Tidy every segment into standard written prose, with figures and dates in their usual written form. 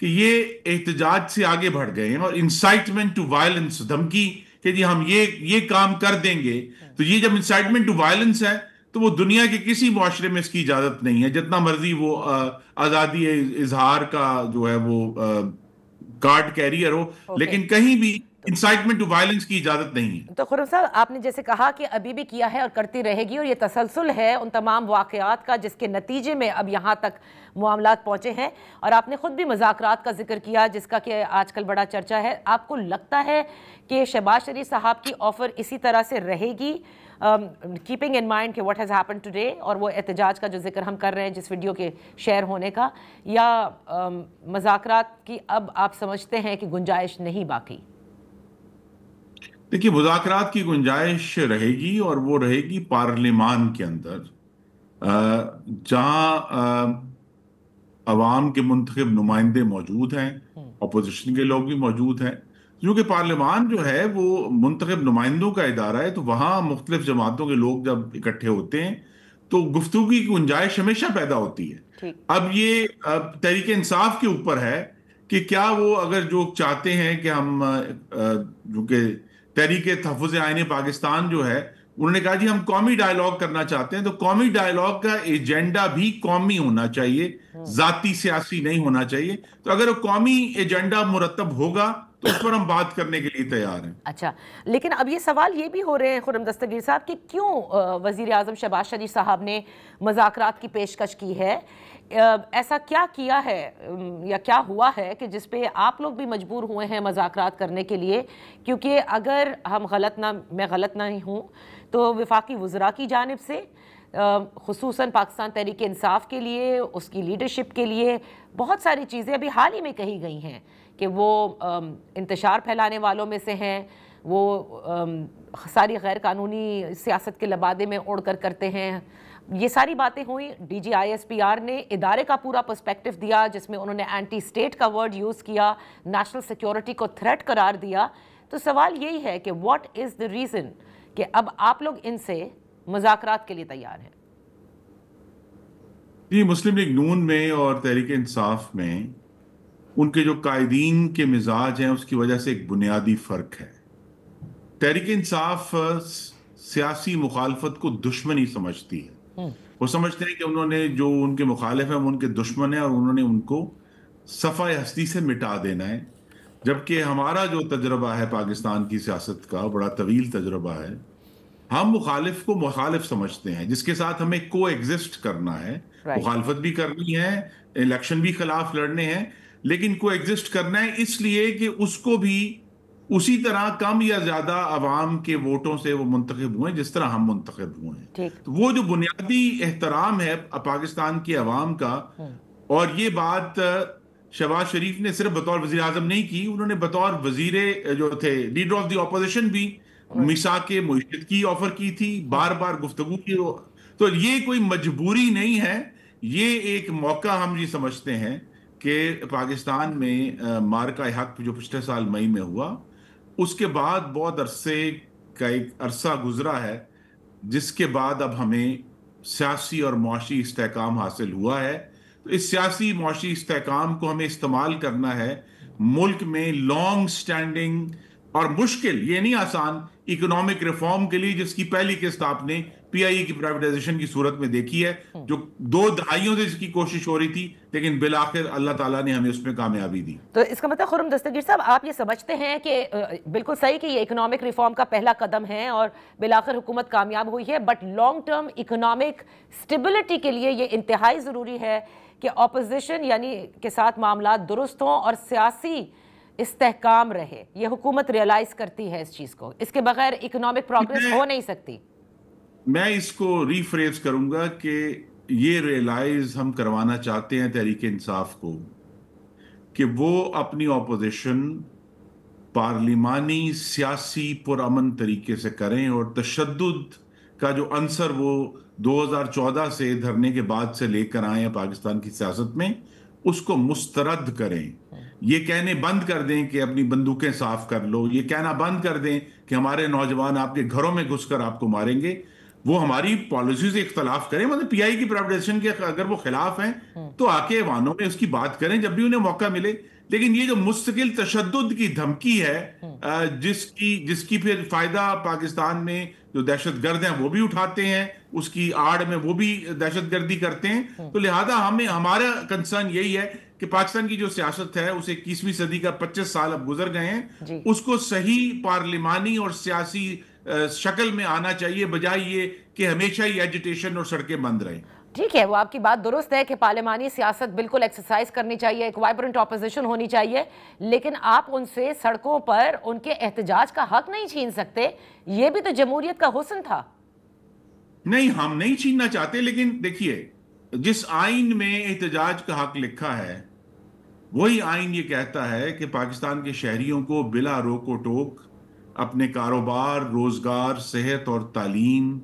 کہ یہ احتجاج سے آگے بڑھ گئے ہیں اور انسائٹمنٹ ٹو وائلنس، دھمکی کہ جی ہم یہ کام کر دیں گے، تو یہ جب انسائٹمنٹ ٹو وائلنس ہے تو وہ دنیا کے کسی معاشرے میں اس کی اجازت نہیں ہے، جتنا مرضی وہ آزادی اظہار کا جو ہے وہ کارڈ کیریئر ہو، لیکن کہیں بھی انسائٹمنٹ ٹو وائلنس کی اجازت نہیں ہے۔ تو خرم صاحب، آپ نے جیسے کہا کہ ابھی بھی کیا ہے اور کرتی رہے گی، اور یہ تسلسل ہے ان تمام واقعات کا جس کے نتیجے میں اب یہاں تک معاملات پہنچے ہیں، اور آپ نے خود بھی مذاکرات کا ذکر کیا جس کا کہ آج کل بڑا چرچا ہے۔ آپ کو لگتا ہے کہ شہباز شریف صاحب کی آفر اسی طرح سے رہے گی، کیپنگ ان مائنڈ کہ واٹ ہیز ہیپنڈ ٹوڈے، اور وہ احتجاج کا جو ذکر ہم کر رہے ہیں جس ویڈیو کے شیئر ہونے کا، یا مذاکرات کی اب آپ سمجھتے ہیں کہ گنجائش نہیں باقی؟ دیکھیے، مذاکرات کی گنجائش رہے گی، اور وہ رہے گی پارلیمان کے اندر، جہاں عوام کے منتخب نمائندے موجود ہیں، اپوزیشن کے لوگ بھی موجود ہیں، کیونکہ پارلیمان جو ہے وہ منتخب نمائندوں کا ادارہ ہے، تو وہاں مختلف جماعتوں کے لوگ جب اکٹھے ہوتے ہیں تو گفتگو کی گنجائش ہمیشہ پیدا ہوتی ہے۔ اب یہ تحریک انصاف کے اوپر ہے کہ کیا وہ اگر جو چاہتے ہیں کہ ہم جو کہ تحریک تحفظ آئین پاکستان جو ہے، انہوں نے کہا جی ہم قومی ڈائیلاگ کرنا چاہتے ہیں، تو قومی ڈائیلاگ کا ایجنڈا بھی قومی ہونا چاہیے، ذاتی سیاسی نہیں ہونا چاہیے۔ تو اگر وہ قومی ایجنڈا مرتب ہوگا تو اس پر ہم بات کرنے کے لیے تیار ہیں۔ اچھا، لیکن اب یہ سوال یہ بھی ہو رہے ہیں خرم دستگیر صاحب کہ کیوں وزیر اعظم شہباز شریف صاحب نے مذاکرات کی پیشکش کی ہے؟ ایسا کیا کیا ہے یا کیا ہوا ہے کہ جس پہ آپ لوگ بھی مجبور ہوئے ہیں مذاکرات کرنے کے لیے؟ کیونکہ اگر میں غلط نہیں ہوں تو وفاقی وزراء کی جانب سے خصوصاً پاکستان تحریک انصاف کے لیے، اس کی لیڈرشپ کے لیے بہت ساری چیزیں ابھی حال ہی میں کہی گئی ہیں کہ وہ انتشار پھیلانے والوں میں سے ہیں، وہ ساری غیر قانونی سیاست کے لبادے میں اڑ کر کرتے ہیں۔ یہ ساری باتیں ہوئیں، D G I S P R نے ادارے کا پورا پرسپیکٹو دیا جس میں انہوں نے اینٹی اسٹیٹ کا ورڈ یوز کیا، نیشنل سیکیورٹی کو تھریٹ قرار دیا۔ تو سوال یہی ہے کہ واٹ از دی ریزن کہ اب آپ لوگ ان سے مذاکرات کے لیے تیار ہیں؟ جی، مسلم لیگ نون میں اور تحریک انصاف میں ان کے جو قائدین کے مزاج ہیں اس کی وجہ سے ایک بنیادی فرق ہے۔ تحریک انصاف سیاسی مخالفت کو دشمنی سمجھتی ہے، وہ سمجھتے ہیں کہ انہوں نے جو ان کے مخالف ہیں وہ ان کے دشمن ہیں اور انہوں نے ان کو صفحہ ہستی سے مٹا دینا ہے، جبکہ ہمارا جو تجربہ ہے پاکستان کی سیاست کا بڑا طویل تجربہ ہے، ہم مخالف کو مخالف سمجھتے ہیں جس کے ساتھ ہمیں کو ایگزسٹ کرنا ہے، مخالفت بھی کرنی ہے، الیکشن بھی خلاف لڑنے ہیں، لیکن کو ایگزسٹ کرنا ہے اس لیے کہ اس کو بھی اسی طرح کم یا زیادہ عوام کے ووٹوں سے وہ منتخب ہوئے جس طرح ہم منتخب ہوئے ہیں۔ تو وہ جو بنیادی احترام ہے پاکستان کی عوام کا، اور یہ بات شہباز شریف نے صرف بطور وزیر اعظم نہیں کی، انہوں نے بطور وزیر جو تھے لیڈر آف دی اپوزیشن بھی میثاق معیشت کی آفر کی تھی، بار بار گفتگو کی۔ تو یہ کوئی مجبوری نہیں ہے، یہ ایک موقع ہم یہ سمجھتے ہیں کہ پاکستان میں مارکہ حق جو پچھلے سال مئی میں ہوا، اس کے بعد بہت عرصے کا ایک عرصہ گزرا ہے جس کے بعد اب ہمیں سیاسی اور معاشی استحکام حاصل ہوا ہے۔ تو اس سیاسی معاشی استحکام کو ہمیں استعمال کرنا ہے ملک میں لانگ سٹینڈنگ اور مشکل، یہ نہیں آسان، اکنامک ریفارم کے لیے جس کی پہلی قسط آپ نے پی آئی اے کی پرائیویٹائزیشن کی صورت میں دیکھی ہے، جو 2 دہائیوں سے اس کی کوشش ہو رہی تھی، لیکن بالآخر اللہ تعالیٰ نے ہمیں اس میں کامیابی دی۔ تو اس کا مطلب خرم دستگیر صاحب، آپ یہ سمجھتے ہیں کہ بالکل صحیح کہ یہ اکنامک ریفارم کا پہلا قدم ہے اور بالآخر حکومت کامیاب ہوئی ہے، but long term economic stability کے لیے یہ انتہائی ضروری ہے کہ اپوزیشن یعنی کے ساتھ معاملات درست ہوں اور سیاسی استحکام رہے۔ یہ حکومت ریئلائز کرتی ہے اس چیز کو، اس کے بغیر اکنامک پروگریس ہو نہیں سکتی۔ میں اس کو ری فریز کروں گا کہ یہ ریئلائز ہم کروانا چاہتے ہیں تحریک انصاف کو کہ وہ اپنی اپوزیشن پارلیمانی سیاسی پرامن طریقے سے کریں، اور تشدد کا جو عنصر وہ 2014 سے دھرنے کے بعد سے لے کر آئے ہیں پاکستان کی سیاست میں، اس کو مسترد کریں۔ یہ کہنے بند کر دیں کہ اپنی بندوقیں صاف کر لو، یہ کہنا بند کر دیں کہ ہمارے نوجوان آپ کے گھروں میں گھس کر آپ کو ماریں گے۔ وہ ہماری پالیسی سے اختلاف کریں، مطلب پی آئی کی پرائیویٹائزیشن کے اگر وہ خلاف ہیں تو آ کے ایوانوں میں اس کی بات کریں جب بھی انہیں موقع ملے، لیکن یہ جو مستقل تشدد کی دھمکی ہے جس کی پھر فائدہ پاکستان میں جو دہشت گرد ہیں وہ بھی اٹھاتے ہیں، اس کی آڑ میں وہ بھی دہشت گردی کرتے ہیں، تو لہذا ہمارا کنسرن یہی ہے کہ پاکستان کی جو سیاست ہے اسے 21ویں صدی کا 25 سال اب گزر گئے ہیں، اس کو صحیح پارلیمانی اور سیاسی شکل میں آنا چاہیے، بجائے یہ کہ ہمیشہ ہی ایجیٹیشن اور سڑکیں بند رہیں۔ ٹھیک ہے، وہ آپ کی بات درست ہے کہ پارلیمانی سیاست بالکل ایکسرسائز کرنی چاہیے، ایک وائبرنٹ اپوزیشن ہونی چاہیے، لیکن آپ ان سے سڑکوں پر ان کے احتجاج کا حق نہیں چھین سکتے۔ یہ بھی تو جمہوریت کا حسن تھا۔ نہیں، ہم نہیں چھیننا چاہتے، لیکن دیکھیے جس آئین میں احتجاج کا حق لکھا ہے وہی آئین یہ کہتا ہے کہ پاکستان کے شہریوں کو بلا روک و ٹوک اپنے کاروبار، روزگار، صحت اور تعلیم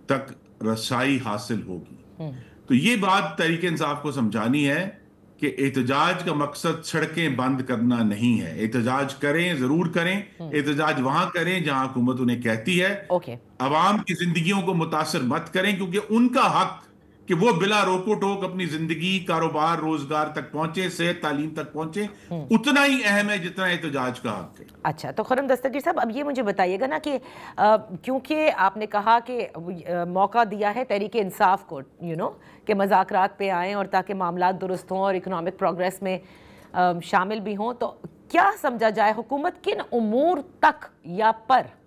تک رسائی حاصل ہوگی۔ تو یہ بات تحریک انصاف کو سمجھانی ہے کہ احتجاج کا مقصد سڑکیں بند کرنا نہیں ہے۔ احتجاج کریں، ضرور کریں، احتجاج وہاں کریں جہاں حکومت انہیں کہتی ہے، عوام کی زندگیوں کو متاثر مت کریں، کیونکہ ان کا حق کہ وہ بلا روک و ٹوک اپنی زندگی، کاروبار، روزگار تک پہنچے، صحت، تعلیم تک پہنچے، اتنا ہی اہم ہے جتنا احتجاج کا حق ہے۔ اچھا، تو خرم دستگیر صاحب اب یہ مجھے بتائیے گا نا کہ کیونکہ آپ نے کہا کہ موقع دیا ہے تحریک انصاف کو کہ مذاکرات پہ آئیں اور تاکہ معاملات درست ہوں اور اکنامک پروگریس میں شامل بھی ہوں، تو کیا سمجھا جائے حکومت کن امور تک یا پر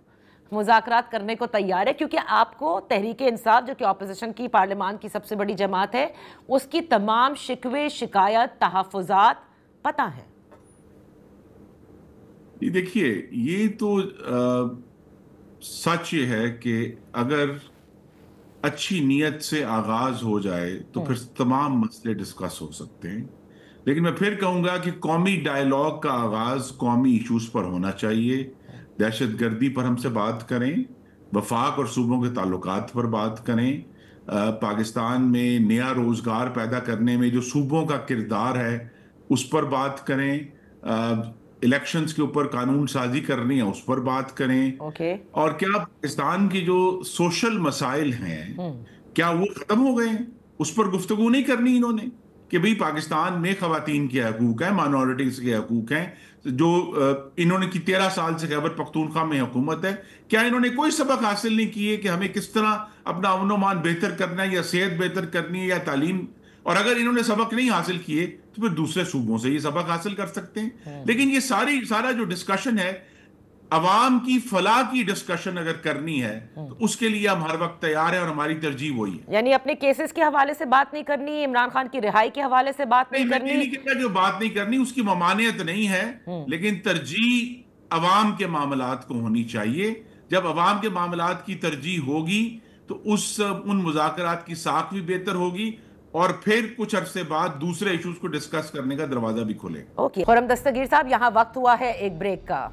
مذاکرات کرنے کو تیار ہے؟ کیونکہ آپ کو تحریک انصاف جو کہ اپوزیشن کی پارلیمان کی سب سے بڑی جماعت ہے، اس کی تمام شکوے، شکایت، تحفظات پتہ ہے۔ دیکھیے یہ تو سچ یہ ہے کہ اگر اچھی نیت سے آغاز ہو جائے تو پھر تمام مسئلے ڈسکس ہو سکتے ہیں، لیکن میں پھر کہوں گا کہ قومی ڈائیلاگ کا آغاز قومی ایشوز پر ہونا چاہیے۔ دہشت گردی پر ہم سے بات کریں، وفاق اور صوبوں کے تعلقات پر بات کریں، پاکستان میں نیا روزگار پیدا کرنے میں جو صوبوں کا کردار ہے اس پر بات کریں، الیکشنز کے اوپر قانون سازی کرنی ہے اس پر بات کریں، اور کیا پاکستان کی جو سوشل مسائل ہیں کیا وہ ختم ہو گئے ہیں، اس پر گفتگو نہیں کرنی انہوں نے کہ بھئی پاکستان میں خواتین کے حقوق ہیں، مائنورٹیز کے حقوق ہیں، جو انہوں نے کی 13 سال سے خیبر پختونخوا میں حکومت ہے، کیا انہوں نے کوئی سبق حاصل نہیں کیے کہ ہمیں کس طرح اپنا امن و امان بہتر کرنا ہے، یا صحت بہتر کرنی ہے، یا تعلیم؟ اور اگر انہوں نے سبق نہیں حاصل کیے تو پھر دوسرے صوبوں سے یہ سبق حاصل کر سکتے ہیں۔ لیکن یہ سارا جو ڈسکشن ہے، عوام کی فلاح کی ڈسکشن اگر کرنی ہے تو اس کے لیے ہم ہر وقت تیار ہیں، اور ہماری ترجیح وہی ہے۔ یعنی اپنے کیسز کے حوالے سے بات نہیں کرنی، عمران خان کی رہائی کے حوالے سے بات نہیں کرنی؟ نہیں کہتا جو بات نہیں کرنی اس کی ممانعت نہیں ہے، لیکن ترجیح عوام کے معاملات کو ہونی چاہیے۔ جب عوام کے معاملات کی ترجیح ہوگی تو ان مذاکرات کی ساکھ بھی بہتر ہوگی، اور پھر کچھ عرصے بعد دوسرے ایشوز کو ڈسکس کرنے کا دروازہ بھی کھلے گا۔ خرم دستگیر صاحب، یہاں وقت ہوا ہے ایک بریک کا۔